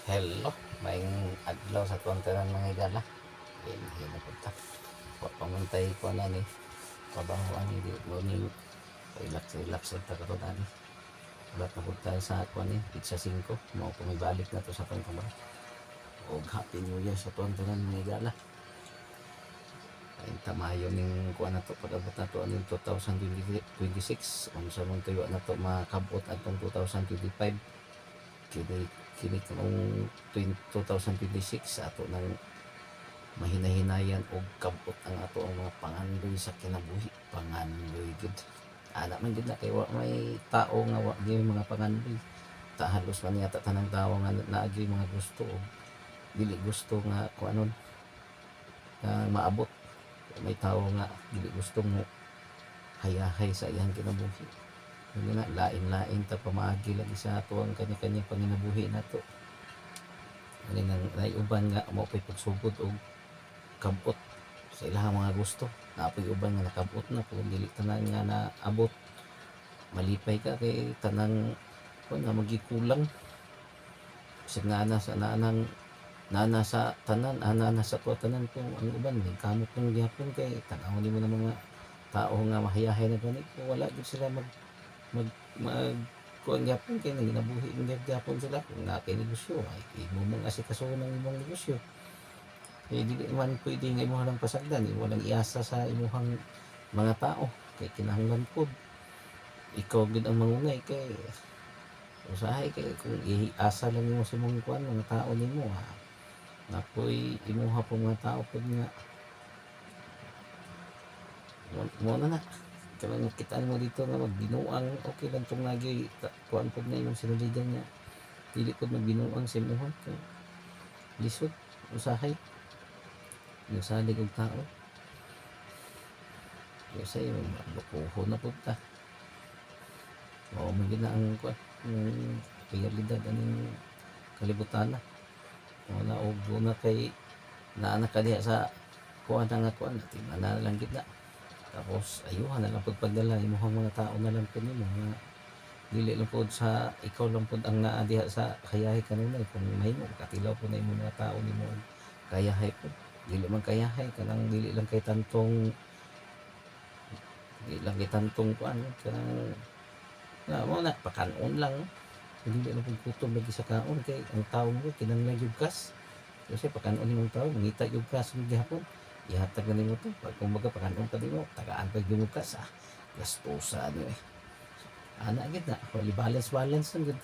Hello, maing adlaw sa tuwang tanan mga higala. Hina po ta. Pamantay ko na ni. Trabaho ani di morning. Relax ta kato na ni. Ulat na po tayo sa ako ni. Pizza 5. Mao pumibalik na to sa tong trabaho. O happy new year sa tuwang tanan mga higala. Ay tamayo ning kuan na to pag-abot na to aning 2026. Unsa man tuyo na to makabot atong 2025. Kini kanong 2026 ato nang mahinahinayan og kabot ang ato ang mga pangandoy sa kinabuhi. Pangandoy gud ana man gud na kay wa may tao nga wa gyud mga pangandoy. Halos man yata tanang tawo nga naagi mga gusto o dili gusto nga kuanon maabot. May tao nga dili gusto mo hayahay sa iyang kinabuhi. Yun nga, lain-lain ta pamaagi lagi sa ato ang kanya-kanya panginabuhi na to. Ano nang naiuban nga mo pa'y pagsugod o kabot sa ilang mga gusto. Napoy uban nga nakabot na kung dili tanan nga naabot. Malipay ka kay tanang kung nga magikulang. Kasi nana sa tanan, nana sa tuwa tanan kung ang uban may kamot ng gyapon kay tanawon mo ng mga tao nga mahayahay na ganit. Wala gid sila mag kuan gyapon kay naginabuhi ng gyapon sila kung nakay negosyo ay imo man asikaso ng imong negosyo kay dili man pwede nga imo lang pasagdan imo lang iasa sa imong mga tao kay kinahanglan pod ikaw gid ang mangungay kay usahay kay kung iasa lang imo sa imong kuan mga tao nimo napoy imuha po mga tao pod nga mo na kanang kitaan mo dito nga magbinuang okay lang itong lagi kuhaan po na yung sinuligan niya dili po magbinuang sa imuha lisod usahay yung salig og tao kasi lukuho na po ta o magina ang kuhaan yung realidad aning kalibutan na wala o na kay naanak ka diha sa kuhaan na nga kuhaan natin na lang gitna. Tapos ayuhan na lang pagpadala imong mga tao na lang pud nimo nga dili lang pud sa ikaw lang pud ang naa diha sa kayahay kanunay kung mahimo katilaw pud na imong mga tao nimo kayahay pud dili man kayahay kanang dili lang kay tantong kuan kanang mo na pakanon lang dili lang pud kutob lagi sa kaon kay ang tawo mo kinahanglan gyud kas kasi pakanon imong tawo mangita gyud kas gihapon ihatag na nimo to pag kumbaga pakanon ka nimo tagaan pag gimukas gastusa ano ana gid na balance lang gid